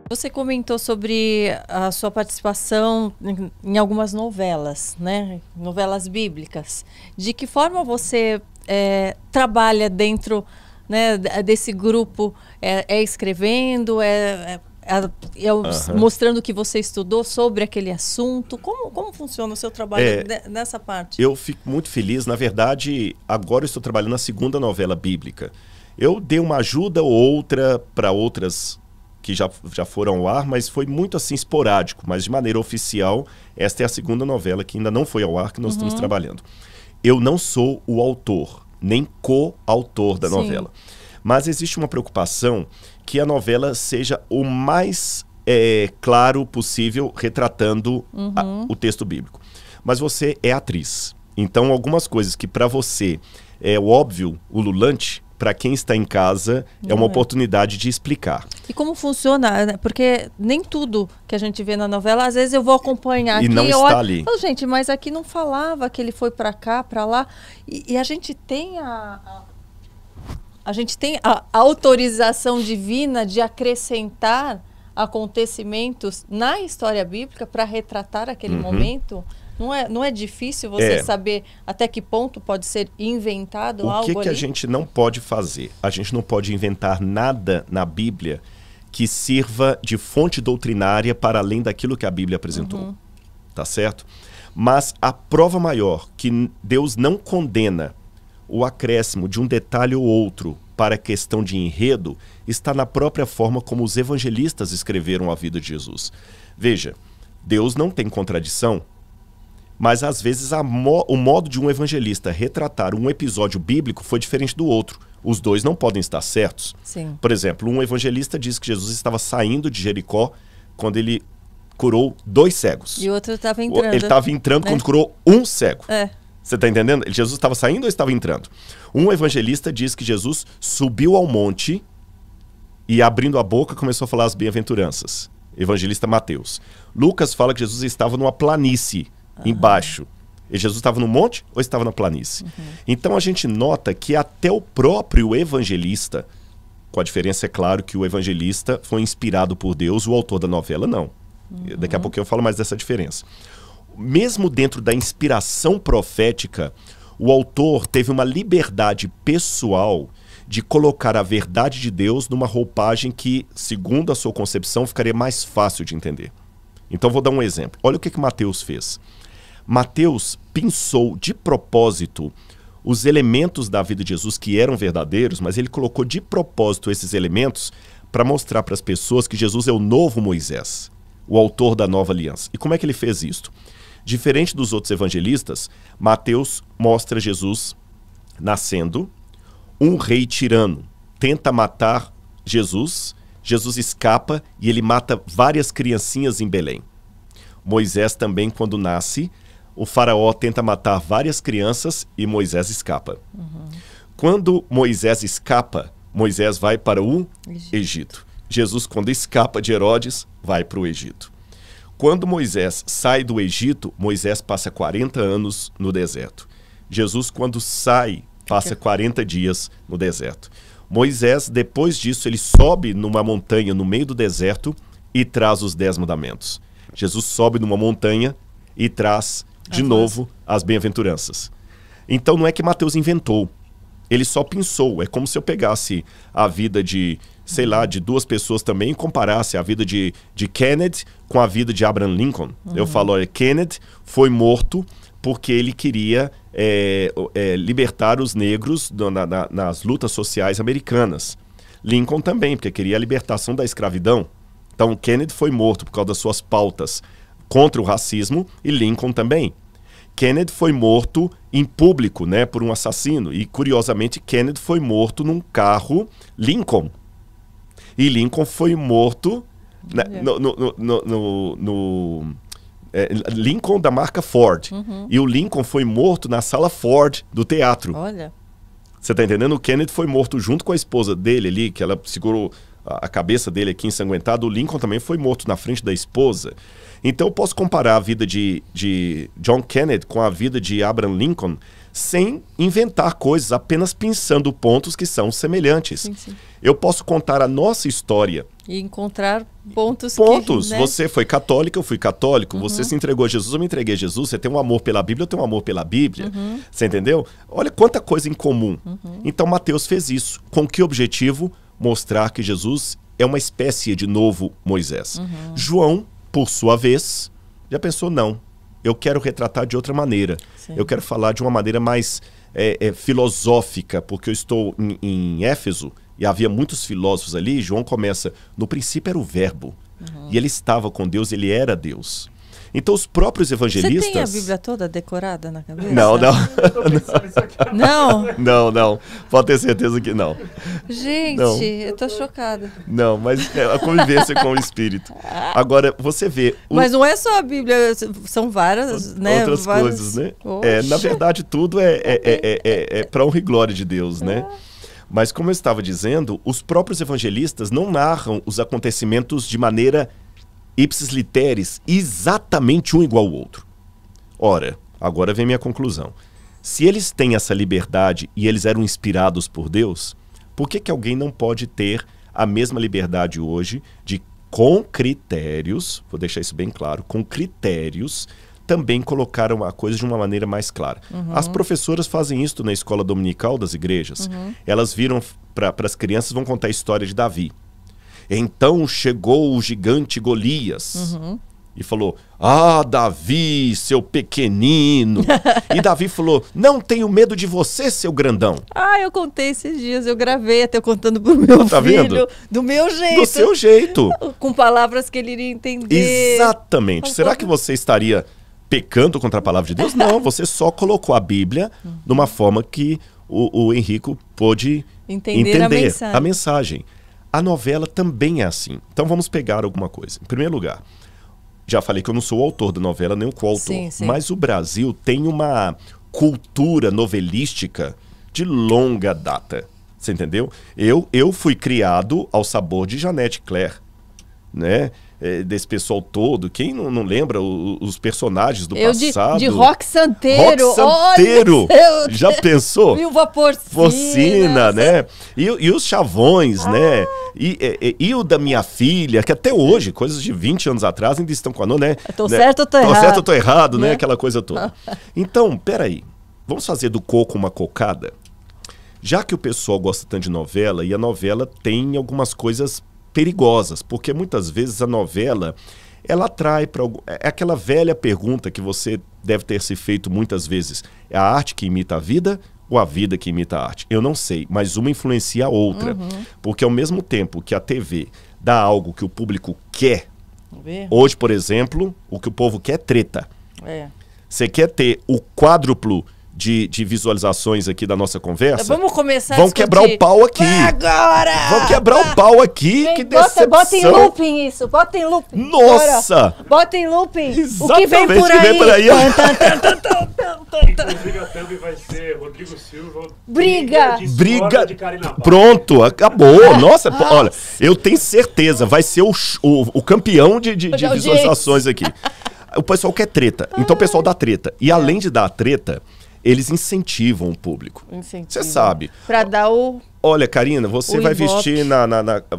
Você comentou sobre a sua participação em algumas novelas, né? Novelas bíblicas. De que forma você trabalha dentro, né, desse grupo? Escrevendo? Mostrando que você estudou sobre aquele assunto? Como funciona o seu trabalho nessa parte? Eu fico muito feliz. Na verdade, agora eu estou trabalhando na segunda novela bíblica. Eu dei uma ajuda ou outra para outras que já foram ao ar, mas foi muito assim esporádico. Mas de maneira oficial, esta é a segunda novela que ainda não foi ao ar, que nós estamos trabalhando. Eu não sou o autor, nem co-autor da novela. Mas existe uma preocupação que a novela seja o mais claro possível, retratando o texto bíblico. Mas você é atriz. Então, algumas coisas que para você é o óbvio, o ululante, para quem está em casa, é uma oportunidade de explicar. E como funciona? Porque nem tudo que a gente vê na novela, às vezes eu vou acompanhar e aqui. Não está ali. Falo, gente, mas aqui não falava que ele foi para cá, para lá. E a gente tem a gente tem a autorização divina de acrescentar acontecimentos na história bíblica para retratar aquele momento. Não é difícil você saber até que ponto pode ser inventado algo ali? O que a gente não pode fazer? A gente não pode inventar nada na Bíblia que sirva de fonte doutrinária para além daquilo que a Bíblia apresentou. Tá certo? Mas a prova maior que Deus não condena o acréscimo de um detalhe ou outro para a questão de enredo está na própria forma como os evangelistas escreveram a vida de Jesus. Veja, Deus não tem contradição. Mas, às vezes, o modo de um evangelista retratar um episódio bíblico foi diferente do outro. Os dois não podem estar certos. Sim. Por exemplo, um evangelista diz que Jesus estava saindo de Jericó quando ele curou 2 cegos. E o outro estava entrando. Ele estava entrando quando curou 1 cego. É. Você está entendendo? Jesus estava saindo ou estava entrando? Um evangelista diz que Jesus subiu ao monte e, abrindo a boca, começou a falar as bem-aventuranças. Evangelista Mateus. Lucas fala que Jesus estava numa planície embaixo. E Jesus estava no monte ou estava na planície? Então a gente nota que até o próprio evangelista, com a diferença, é claro, que o evangelista foi inspirado por Deus, o autor da novela não. Daqui a pouco eu falo mais dessa diferença. Mesmo dentro da inspiração profética, o autor teve uma liberdade pessoal de colocar a verdade de Deus numa roupagem que, segundo a sua concepção, ficaria mais fácil de entender. Então vou dar um exemplo. Olha o que Mateus fez. Mateus pensou de propósito os elementos da vida de Jesus que eram verdadeiros, mas ele colocou de propósito esses elementos para mostrar para as pessoas que Jesus é o novo Moisés, o autor da nova aliança. E como é que ele fez isso? Diferente dos outros evangelistas, Mateus mostra Jesus nascendo, um rei tirano tenta matar Jesus, Jesus escapa e ele mata várias criancinhas em Belém. Moisés também, quando nasce, o faraó tenta matar várias crianças e Moisés escapa. Quando Moisés escapa, Moisés vai para o Egito. Jesus, quando escapa de Herodes, vai para o Egito. Quando Moisés sai do Egito, Moisés passa 40 anos no deserto. Jesus, quando sai, passa 40 dias no deserto. Moisés, depois disso, ele sobe numa montanha no meio do deserto e traz os 10 mandamentos. Jesus sobe numa montanha e traz de novo as bem-aventuranças. Então não é que Mateus inventou, ele só pensou. É como se eu pegasse a vida de, sei lá, de 2 pessoas também e comparasse a vida de Kennedy com a vida de Abraham Lincoln. Eu falo, olha, Kennedy foi morto porque ele queria libertar os negros nas lutas sociais americanas. Lincoln também, porque queria a libertação da escravidão. Então Kennedy foi morto por causa das suas pautas contra o racismo e Lincoln também. Kennedy foi morto em público, né, por um assassino. E, curiosamente, Kennedy foi morto num carro Lincoln. E Lincoln foi morto Lincoln da marca Ford. E o Lincoln foi morto na sala Ford do teatro. Olha. Você está entendendo? O Kennedy foi morto junto com a esposa dele ali, que ela segurou a cabeça dele aqui ensanguentada. O Lincoln também foi morto na frente da esposa. Então eu posso comparar a vida de John Kennedy com a vida de Abraham Lincoln sem inventar coisas, apenas pensando pontos que são semelhantes. Sim, sim. Eu posso contar a nossa história. E encontrar pontos. Pontos. Né? Você foi católico, eu fui católico. Você se entregou a Jesus, eu me entreguei a Jesus. Você tem um amor pela Bíblia, eu tenho um amor pela Bíblia. Você entendeu? Olha quanta coisa em comum. Então Mateus fez isso. Com que objetivo? Mostrar que Jesus é uma espécie de novo Moisés. João, por sua vez, já pensou, não. Eu quero retratar de outra maneira. Sim. Eu quero falar de uma maneira mais filosófica, porque eu estou em Éfeso, e havia muitos filósofos ali. João começa, no princípio era o verbo, e ele estava com Deus, ele era Deus. Então os próprios evangelistas... Você tem a Bíblia toda decorada na cabeça? Não. Não? Não. Pode ter certeza que não. Gente, não. Eu tô chocada. Não, mas é a convivência com o Espírito. Agora, você vê... Mas não é só a Bíblia, são várias, né? Outras coisas, né? Na verdade, tudo é para honra e glória de Deus, né? Mas como eu estava dizendo, os próprios evangelistas não narram os acontecimentos de maneira ipsis literis, exatamente um igual ao outro. Ora, agora vem minha conclusão. Se eles têm essa liberdade e eles eram inspirados por Deus, por que alguém não pode ter a mesma liberdade hoje de, com critérios, vou deixar isso bem claro, com critérios, também colocar a coisa de uma maneira mais clara. As professoras fazem isso na escola dominical das igrejas. Elas viram para as crianças, vão contar a história de Davi. Então chegou o gigante Golias e falou, Davi, seu pequenino. E Davi falou, não tenho medo de você, seu grandão. Eu contei esses dias, eu gravei até contando pro meu filho, vendo? Do meu jeito. Do seu jeito. Com palavras que ele iria entender. Exatamente. Será que você estaria pecando contra a palavra de Deus? Não, você só colocou a Bíblia de uma forma que o Henrico pôde entender a mensagem. A novela também é assim. Então vamos pegar alguma coisa. Em primeiro lugar, já falei que eu não sou o autor da novela, nem o coautor. Sim. Mas o Brasil tem uma cultura novelística de longa data. Você entendeu? Eu fui criado ao sabor de Janete Claire, né? Desse pessoal todo. Quem não lembra os personagens do passado? De Roque Santeiro. Roque Santeiro. Já pensou? Viúva Porcina, né? E os chavões, né? E o da minha filha, que até hoje, coisas de 20 anos atrás, ainda estão com a né? Tô certo ou tô errado? Tô certo ou tô errado, né? Aquela coisa toda. Então, peraí. Vamos fazer do coco uma cocada? Já que o pessoal gosta tanto de novela, e a novela tem algumas coisas perigosas, porque muitas vezes a novela, ela atrai para é aquela velha pergunta que você deve ter se feito muitas vezes. É a arte que imita a vida ou a vida que imita a arte? Eu não sei, mas uma influencia a outra. Porque ao mesmo tempo que a TV dá algo que o público quer, hoje, por exemplo, o que o povo quer é treta. Você quer ter o quádruplo de visualizações aqui da nossa conversa? Vamos começar Vão quebrar o pau aqui. Agora! Vão quebrar o pau aqui. Que decepção. Bota em looping isso. Bota em looping. Nossa! Bota em looping. Exatamente, o que vem por aí. Inclusive a thumb vai ser Rodrigo Silva. Briga de Pronto, acabou. Nossa, olha, eu tenho certeza, vai ser o campeão de visualizações aqui. O pessoal quer treta. Então o pessoal dá treta. E além de dar treta, eles incentivam o público. Você sabe. Pra dar o... Olha, Karina, você vai vestir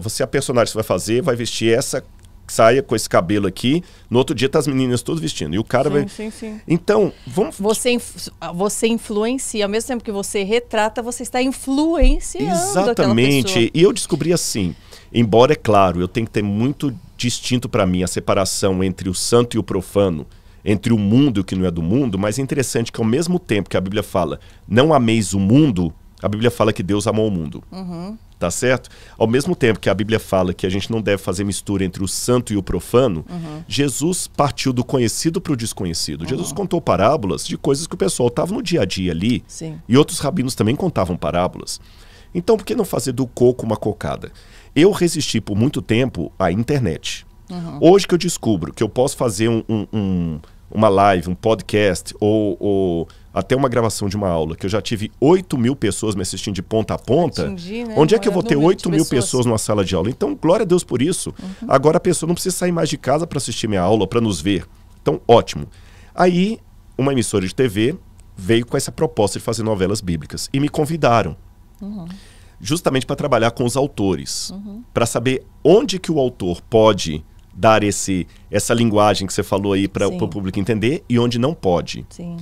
você é a personagem que você vai fazer, vai vestir essa saia com esse cabelo aqui. No outro dia tá as meninas todas vestindo. E o cara vai... Sim. Então, vamos... Você influencia. Ao mesmo tempo que você retrata, você está influenciando. Exatamente. E eu descobri assim, embora, é claro, eu tenho que ter muito distinto para mim a separação entre o santo e o profano, entre o mundo e o que não é do mundo, mas é interessante que ao mesmo tempo que a Bíblia fala não ameis o mundo, a Bíblia fala que Deus amou o mundo. Tá certo? Ao mesmo tempo que a Bíblia fala que a gente não deve fazer mistura entre o santo e o profano, Jesus partiu do conhecido para o desconhecido. Jesus contou parábolas de coisas que o pessoal estava no dia a dia ali. E outros rabinos também contavam parábolas. Então, por que não fazer do coco uma cocada? Eu resisti por muito tempo à internet. Hoje que eu descubro que eu posso fazer uma live, um podcast ou até uma gravação de uma aula, que eu já tive 8.000 pessoas me assistindo de ponta a ponta, onde é que eu vou ter 8.000 pessoas numa sala de aula? Então, glória a Deus por isso. Agora a pessoa não precisa sair mais de casa para assistir minha aula, para nos ver. Então, ótimo. Aí, uma emissora de TV veio com essa proposta de fazer novelas bíblicas. E me convidaram. Justamente para trabalhar com os autores. Para saber onde que o autor pode dar essa linguagem que você falou aí para o público entender e onde não pode. Sim.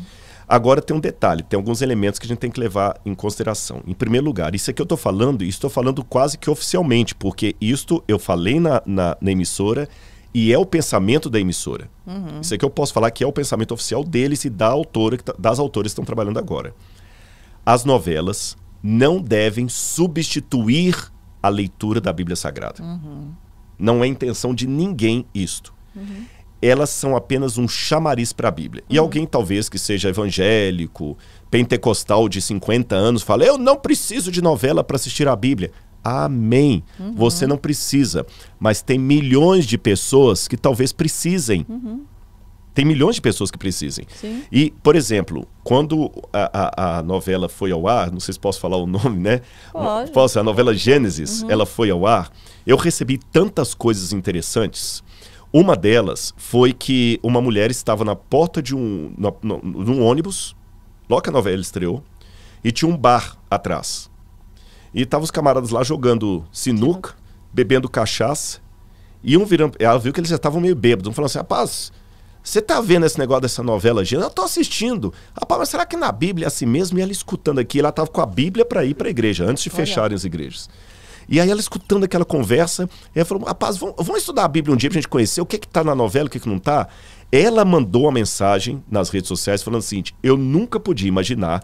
Agora tem um detalhe, tem alguns elementos que a gente tem que levar em consideração. Em primeiro lugar, isso aqui eu estou falando quase que oficialmente, porque isto eu falei na emissora e é o pensamento da emissora. Isso aqui eu posso falar que é o pensamento oficial deles e das autoras que estão trabalhando agora. As novelas não devem substituir a leitura da Bíblia Sagrada. Não é intenção de ninguém isto. Elas são apenas um chamariz para a Bíblia. E alguém talvez que seja evangélico, pentecostal de 50 anos, fala, eu não preciso de novela para assistir a Bíblia. Amém. Você não precisa. Mas tem milhões de pessoas que talvez precisem. Tem milhões de pessoas que precisem. Sim. E, por exemplo, quando a novela foi ao ar, não sei se posso falar o nome, né? Pode. Posso, a novela Gênesis, ela foi ao ar, eu recebi tantas coisas interessantes. Uma delas foi que uma mulher estava na porta de num ônibus, logo que a novela estreou, e tinha um bar atrás. E estavam os camaradas lá jogando sinuca, bebendo cachaça, e ela viu que eles já estavam meio bêbados. Um falando assim, rapaz, você tá vendo esse negócio dessa novela, gente? Eu tô assistindo. Rapaz, mas será que na Bíblia é assim mesmo? E ela escutando aqui, ela tava com a Bíblia para ir para a igreja, antes de fecharem as igrejas. E aí ela escutando aquela conversa, ela falou, rapaz, vamos estudar a Bíblia um dia pra gente conhecer o que tá na novela, o que não tá. Ela mandou uma mensagem nas redes sociais falando o seguinte, eu nunca podia imaginar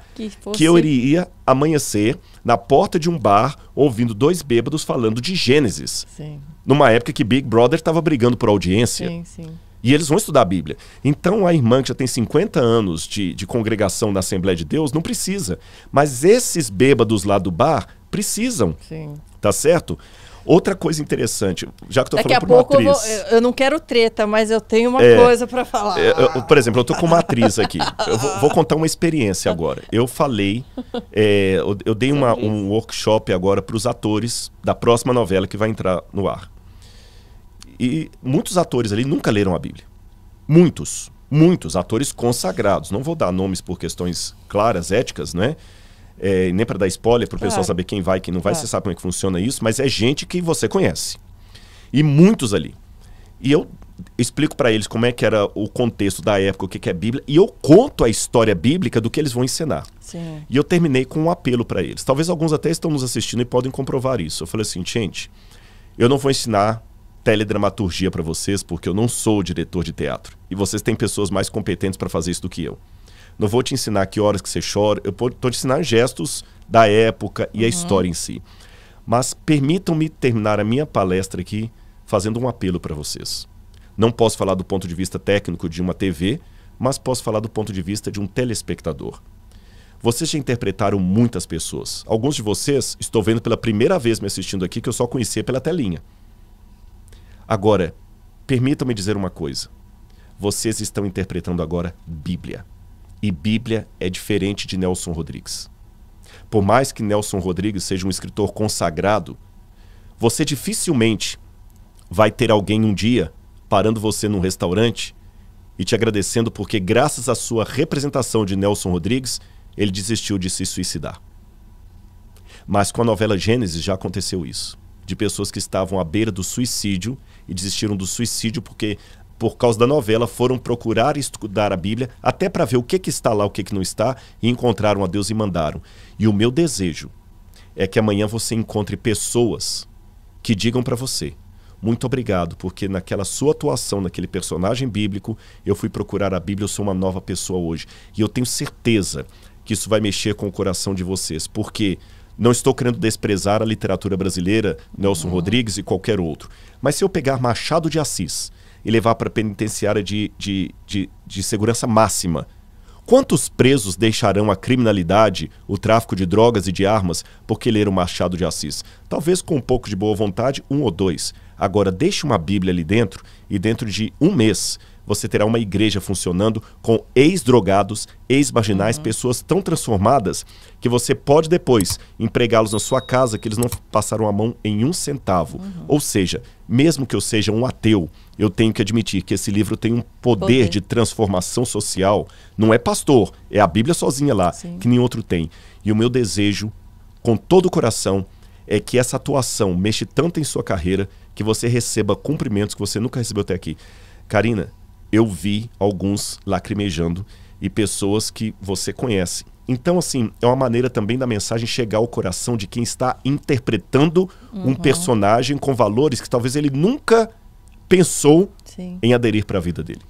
que eu iria amanhecer na porta de um bar ouvindo dois bêbados falando de Gênesis. Sim. Numa época que Big Brother estava brigando por audiência. Sim, sim. E eles vão estudar a Bíblia. Então a irmã que já tem 50 anos de congregação na Assembleia de Deus não precisa. Mas esses bêbados lá do bar precisam. Sim. Tá certo? Outra coisa interessante, já que eu tô Daqui falando por uma a pouco atriz... eu não quero treta, mas eu tenho uma coisa para falar. Por exemplo, eu tô com uma atriz aqui. Eu vou contar uma experiência agora. Eu falei, eu dei um workshop agora para os atores da próxima novela que vai entrar no ar. E muitos atores ali nunca leram a Bíblia. Muitos atores consagrados. Não vou dar nomes por questões claras, éticas, né? Nem para dar spoiler, para o pessoal saber quem vai e quem não vai. Você sabe como é que funciona isso, mas é gente que você conhece. E muitos ali. E eu explico para eles como é que era o contexto da época, o que é Bíblia, e eu conto a história bíblica do que eles vão ensinar. Sim. E eu terminei com um apelo para eles. Talvez alguns até estão nos assistindo e podem comprovar isso. Eu falei assim, gente, eu não vou ensinar teledramaturgia para vocês, porque eu não sou diretor de teatro. E vocês têm pessoas mais competentes para fazer isso do que eu. Não vou te ensinar que horas que você chora, eu estou te ensinando gestos da época e a história em si. Mas permitam-me terminar a minha palestra aqui fazendo um apelo para vocês. Não posso falar do ponto de vista técnico de uma TV, mas posso falar do ponto de vista de um telespectador. Vocês já interpretaram muitas pessoas. Alguns de vocês, estou vendo pela primeira vez me assistindo aqui, que eu só conhecia pela telinha. Agora, permitam-me dizer uma coisa. Vocês estão interpretando agora Bíblia. E Bíblia é diferente de Nelson Rodrigues. Por mais que Nelson Rodrigues seja um escritor consagrado, você dificilmente vai ter alguém um dia parando você num restaurante e te agradecendo porque, graças à sua representação de Nelson Rodrigues, ele desistiu de se suicidar. Mas com a novela Gênesis já aconteceu isso. De pessoas que estavam à beira do suicídio e desistiram do suicídio porque, por causa da novela, foram procurar estudar a Bíblia até para ver o que está lá, o que não está, e encontraram a Deus e mandaram. E o meu desejo é que amanhã você encontre pessoas que digam para você, muito obrigado, porque naquela sua atuação, naquele personagem bíblico, eu fui procurar a Bíblia, eu sou uma nova pessoa hoje. E eu tenho certeza que isso vai mexer com o coração de vocês, porque não estou querendo desprezar a literatura brasileira, Nelson Rodrigues e qualquer outro. Mas se eu pegar Machado de Assis e levar para a penitenciária de segurança máxima, quantos presos deixarão a criminalidade, o tráfico de drogas e de armas porque leram Machado de Assis? Talvez com um pouco de boa vontade, 1 ou 2. Agora, deixe uma Bíblia ali dentro e dentro de 1 mês você terá uma igreja funcionando com ex-drogados, ex-marginais, pessoas tão transformadas que você pode depois empregá-los na sua casa que eles não passaram a mão em 1 centavo. Ou seja, mesmo que eu seja um ateu, eu tenho que admitir que esse livro tem um poder de transformação social. Não é pastor, é a Bíblia sozinha lá, que nenhum outro tem. E o meu desejo, com todo o coração, é que essa atuação mexa tanto em sua carreira que você receba cumprimentos que você nunca recebeu até aqui. Karina, eu vi alguns lacrimejando e pessoas que você conhece. Então, assim, é uma maneira também da mensagem chegar ao coração de quem está interpretando um personagem com valores que talvez ele nunca pensou em aderir para a vida dele.